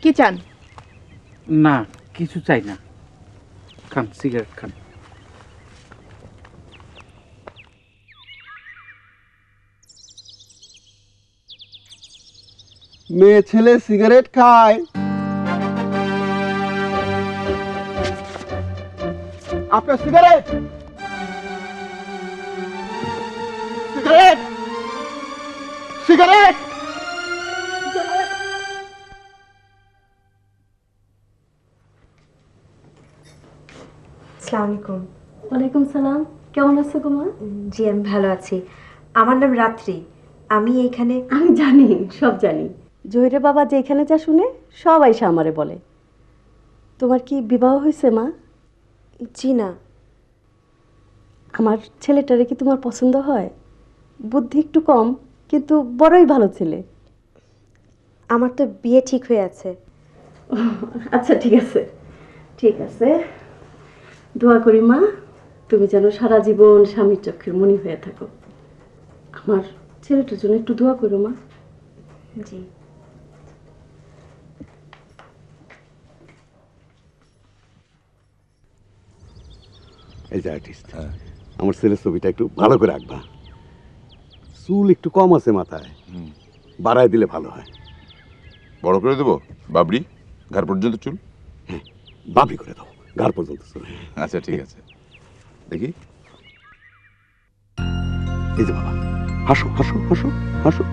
কি চান? না কিছু চাই না, খান সিগারেট খান। মেয়ে ছেলে সিগারেট খায়, আপনার সিগারেট সিগারেট সিগারেট। আসসালামু আলাইকুম। ওয়ালাইকুম সালাম। কেমন আছো তোমার? জি আমি ভালো আছি। আমার নাম রাত্রি। আমি এইখানে। আমি জানি, সব জানি। জহিরের বাবা যেখানে যা শুনে সব আইসা আমারে বলে। তোমার কি বিবাহ হয়েছে মা? জি না। আমার ছেলেটারে কি তোমার পছন্দ হয়? বুদ্ধি একটু কম, কিন্তু বড়ই ভালো ছেলে। আমার তো বিয়ে ঠিক হয়ে আছে। আচ্ছা ঠিক আছে, ঠিক আছে। দোয়া করি মা, তুমি যেন সারা জীবন স্বামীর চক্ষের মণি হয়ে থাকো। আমার ছেলেটার জন্য একটু দোয়া করো মা। জি। এই যে আর্টিস্ট, আমার ছেলের ছবিটা একটু ভালো করে আঁকবা। চুল একটু কম আছে মাথায়, বাড়ায় দিলে ভালো হয়। বড় করে দেবো বাবরি, ঘাড় পর্যন্ত চুল? হ্যাঁ, বাবরি করে দাও, ঘাড় পর্যন্ত চুল। আচ্ছা ঠিক আছে, দেখি। এই যে বাবা, হাসো হাসো হাসো হাসো।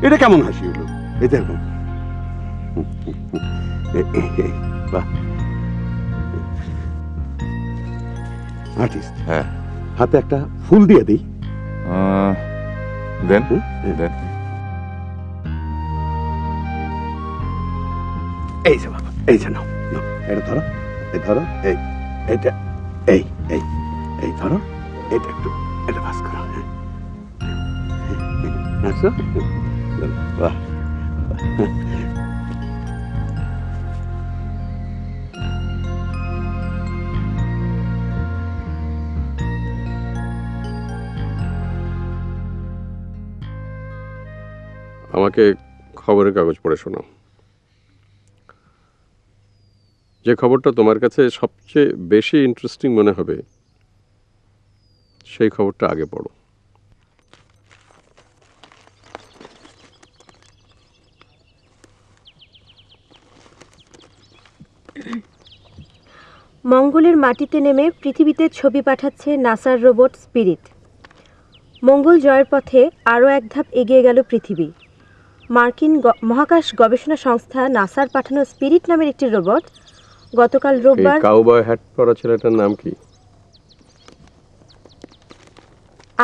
এটা কেমন হাসি হলো? এই যে বাহ, আর্টিস্ট। হ্যাঁ হাতে একটা ফুল দিয়ে দিই। দেন দেন। এই যে বাবা, এই যে নাও নাও, এটা ধরো, এই ধরো, এই এইটা, এই এই এই ধরো, এটা একটু, এটা পাস করো। হ্যাঁ, আসো। বাহ, আমাকে খবরের কাগজ পড়ে শোনাও। যে খবরটা তোমার কাছে সবচেয়ে বেশি ইন্টারেস্টিং মনে হবে সেই খবরটা আগে পড়ো। মঙ্গলের মাটিতে নেমে পৃথিবীতে ছবি পাঠাচ্ছে নাসার রোবট স্পিরিট। মঙ্গল জয়ের পথে আরও এক ধাপ এগিয়ে গেল পৃথিবী। মার্কিন মহাকাশ গবেষণা সংস্থা নাসার পাঠানো স্পিরিট নামের একটি রোবট গতকাল রোববার। কাউবয় হ্যাট পরা ছেলেটার নাম কি?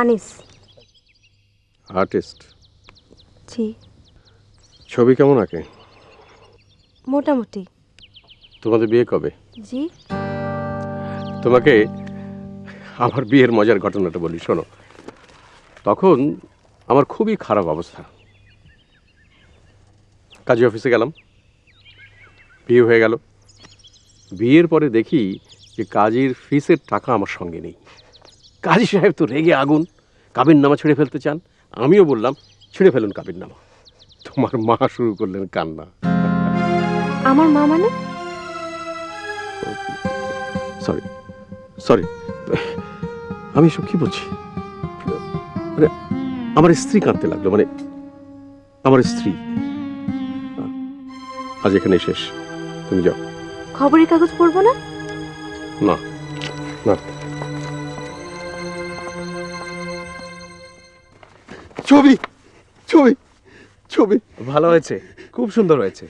আনিস। আর্টিস্ট? জি। ছবি কেমন আঁকে? মোটামুটি। তোমাদের বিয়ে কবে? জি। তোমাকে আমার বিয়ের মজার ঘটনাটা বলি, শোনো। তখন আমার খুবই খারাপ অবস্থা। কাজী অফিসে গেলাম, বিয়ে হয়ে গেল। বিয়ের পরে দেখি যে কাজীর ফিসের টাকা আমার সঙ্গে নেই। কাজী সাহেব তো রেগে আগুন, কাবিননামা ছেড়ে ফেলতে চান। আমিও বললাম ছেড়ে ফেলুন কাবিননামা। তোমার মা শুরু করলেন কান্না। আমার মা মানে? সরি সরি, আমি সব কি বলছি? মানে আমার স্ত্রী কাঁদতে লাগলো, মানে আমার স্ত্রী। আজ এখানে শেষ, তুমি যাও। খবরের কাগজ পড়বো না? না না। ছবি ছবি ছবি ভালো হয়েছে, খুব সুন্দর হয়েছে।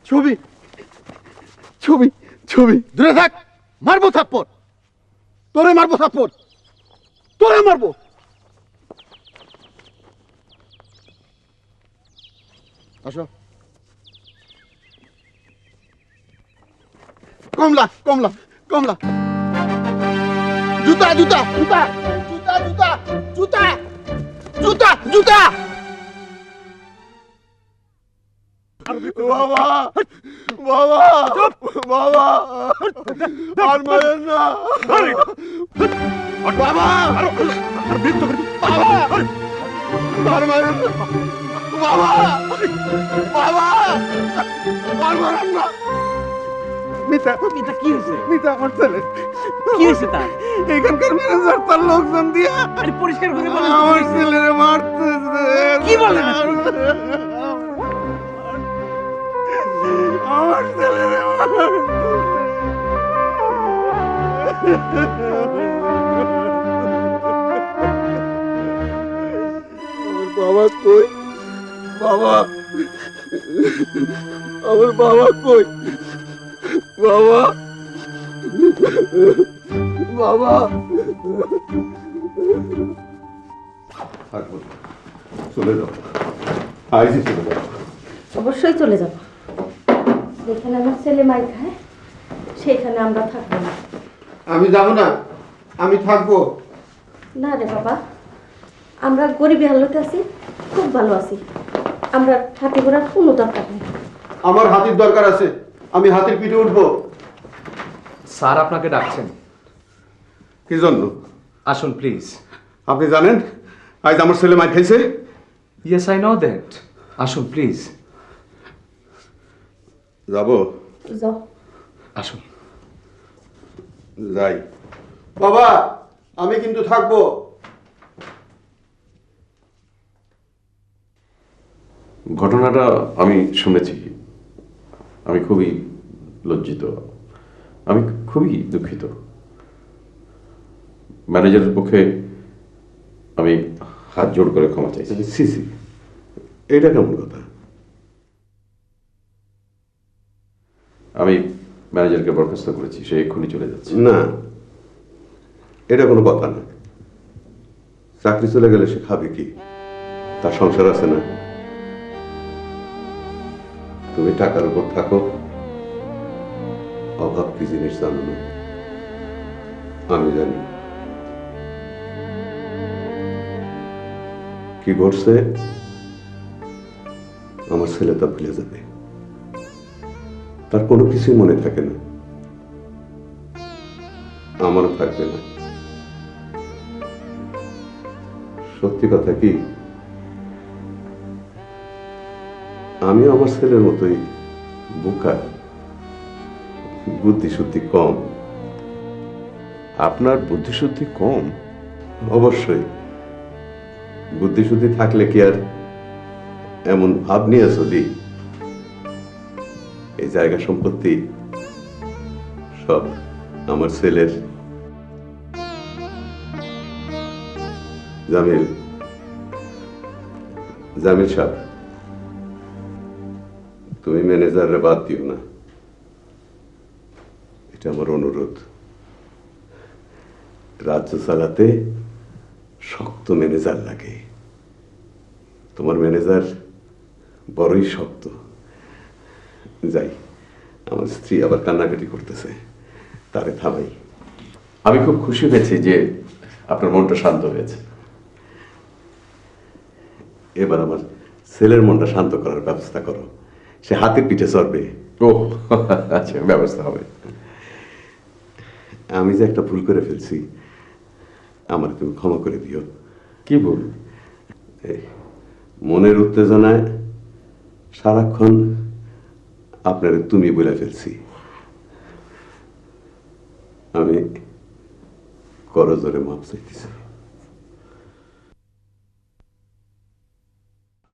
ছবি ছবি ছবি। দূরে থাক, মারবো থাপ্পড়, তোরে মারবো থাপ্পড়, তোরে মারবো। আসো। কমলা কমলা কমলা। জুতা জুতা জুতা জুতা জুতা জুতা জুতা জুতা। বাবা বাবা বাবা, আর মারেন না বাবা, বাবা আর মারেন না বাবা বাবা আর মারেন না। মিতা এটা কি হয়েছে? মিতা আমার ছেলে, কি হয়েছে তার? এখানকার ম্যানেজার তার লোকজন দিয়া আরে পরিষ্কার করে বলেন, কি আমার হয়েছে? ছেলেরে মারতেছে। কি বলেন আপনি? আমার ছেলেরে আমার বাবা কই? বাবা, আমার বাবা কই? বাবা, বাবা। থাকবো না। চলে যাও, আইজি চলে যাও। অবশ্যই চলে যাব। যেখানে আমার ছেলে মাইর খায় সেখানে আমরা থাকবো না। আমি যাব না, আমি থাকবো। না রে বাবা, আমরা গরিবী হালতে আছি, খুব ভালো আছি। আমরা হাতি ঘোড়ার কোনো দরকার নেই। আমার হাতির দরকার আছে, আমি হাতির পিঠে উঠবো। স্যার আপনাকে ডাকছেন, কি জন্য? আসুন প্লিজ। আপনি জানেন আজ আমার ছেলে মার খাইছে? ইয়েস আই নো দ্যাট, আসুন প্লিজ। যাবো? যাও। আসুন। যাই। বাবা, আমি কিন্তু থাকবো। ঘটনাটা আমি শুনেছি, আমি খুবই লজ্জিত, আমি খুবই দুঃখিত। ম্যানেজারের পক্ষে আমি হাত জোড় করে ক্ষমা চাইছি। সিসি, এটা কেমন কথা? আমি ম্যানেজারকে বরখাস্ত করেছি, সে এক্ষুনি চলে যাচ্ছে। না, এটা কোনো কথা না। চাকরি চলে গেলে সে খাবে কি? তার সংসার আছে না? তুমি টাকার উপর থাকো, অভাব কি জিনিস জানো না? আমি জানি কি ঘটছে। আমার ছেলে তা ভুলে যাবে, তার কোনো কিছুই মনে থাকে না, আমারও থাকবে না। সত্যি কথা কি, আমিও আমার ছেলের মতোই বোকা, বুদ্ধি শুদ্ধি কম। আপনার বুদ্ধিশুদ্ধি কম? অবশ্যই, বুদ্ধি শুদ্ধি থাকলে কি আর এমন ভাব নিয়ে চলি? এই জায়গা সম্পত্তি সব আমার ছেলের। জামিল, জামিল সাহেব, তুমি ম্যানেজারে বাদ দিও না, এটা আমার অনুরোধ। রাজ্য চালাতে শক্ত ম্যানেজার লাগে, তোমার ম্যানেজার বড়ই শক্ত। যাই, আমার স্ত্রী আবার কান্নাকাটি করতেছে, তারে থামাই। আমি খুব খুশি হয়েছি যে আপনার মনটা শান্ত হয়েছে। এবার আমার ছেলের মনটা শান্ত করার ব্যবস্থা করো, সে হাতের পিঠে চড়বে। ও আচ্ছা, ব্যবস্থা হবে। আমি যে একটা ভুল করে ফেলছি, আমার তুমি ক্ষমা করে দিও। কি বল? এই মনের উত্তেজনায় সারাক্ষণ আপনারে তুমি বলে ফেলছি। আমি করজোরে মাপ চাইতেছি।